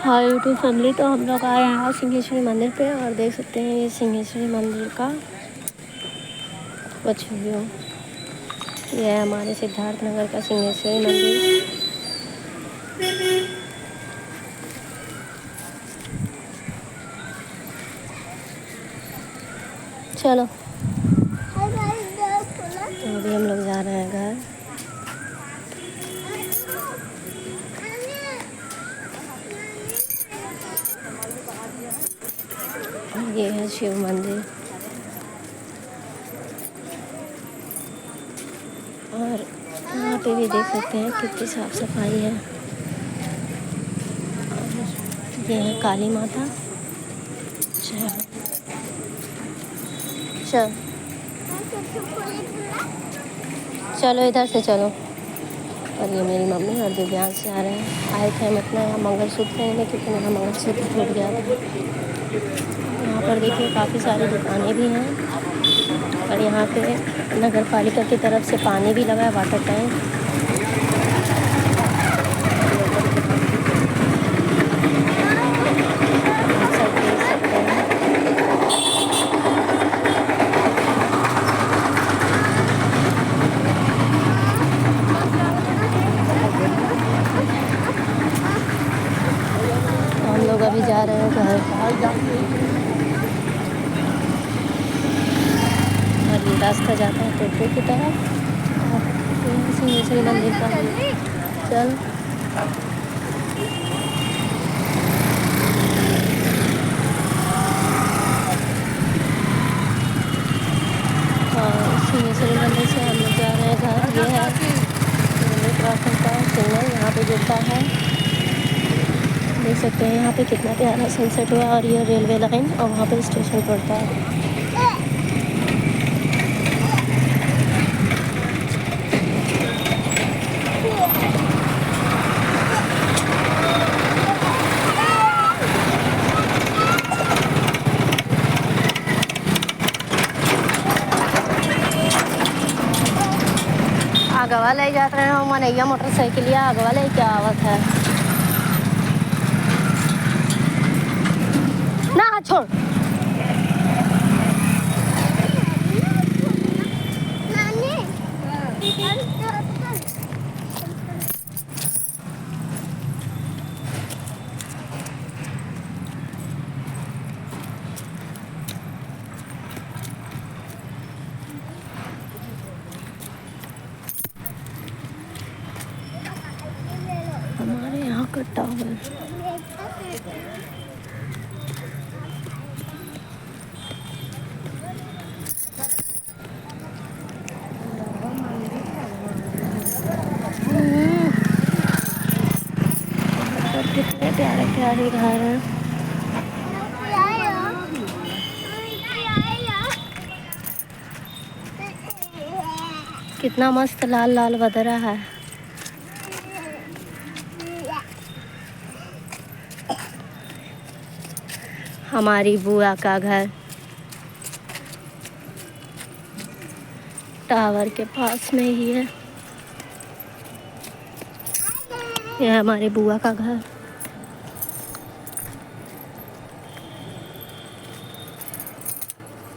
Hi YouTube family. तो हम लोग आए हैं सिंहेश्वरी मंदिर पे और देख सकते हैं ये सिंहेश्वरी मंदिर का कुछ व्यू। ये है हमारे सिद्धार्थ नगर का सिंहेश्वरी मंदिर। चलो तो अभी हम लोग जा रहे हैं घर। ये है शिव मंदिर और यहाँ पे भी देख सकते हैं कितनी साफ सफाई है। और ये है काली माता। चल चलो इधर से चलो। और ये मेरी मम्मी और दिव्यांश से आ रहे हैं। आए थे हम अपना यहाँ मंगलसूत्र लेने क्योंकि मेरा मंगलसूत्र टूट गया था। यहाँ पर देखिए काफ़ी सारी दुकानें भी हैं और यहाँ पे नगर पालिका की तरफ से पानी भी लगा है, वाटर टैंक। हम लोग अभी जा रहे हैं घर और ये रास्ता जाता है टोटो की तरफ। सिंहेश्वरी मंदिर का चल सिंहेश्वरी मंदिर से हम लोग जा रहे हैं घर। ये है रेलवे क्रॉसिंग का सिग्नल यहाँ पे जुड़ता है। देख सकते हैं यहाँ पे कितना प्यारा सनसेट हुआ और ये रेलवे लाइन और वहाँ पे स्टेशन पड़ता है। आगवा ले जाते हैं हम मनैया मोटरसाइकिल आगवा ले क्या आवत है ना छोड़। हमारे यहाँ का टावर कितने प्यारे प्यारे घर हैं। कितना मस्त लाल लाल बदरा है। हमारी बुआ का घर टावर के पास में ही है। यह हमारे बुआ का घर।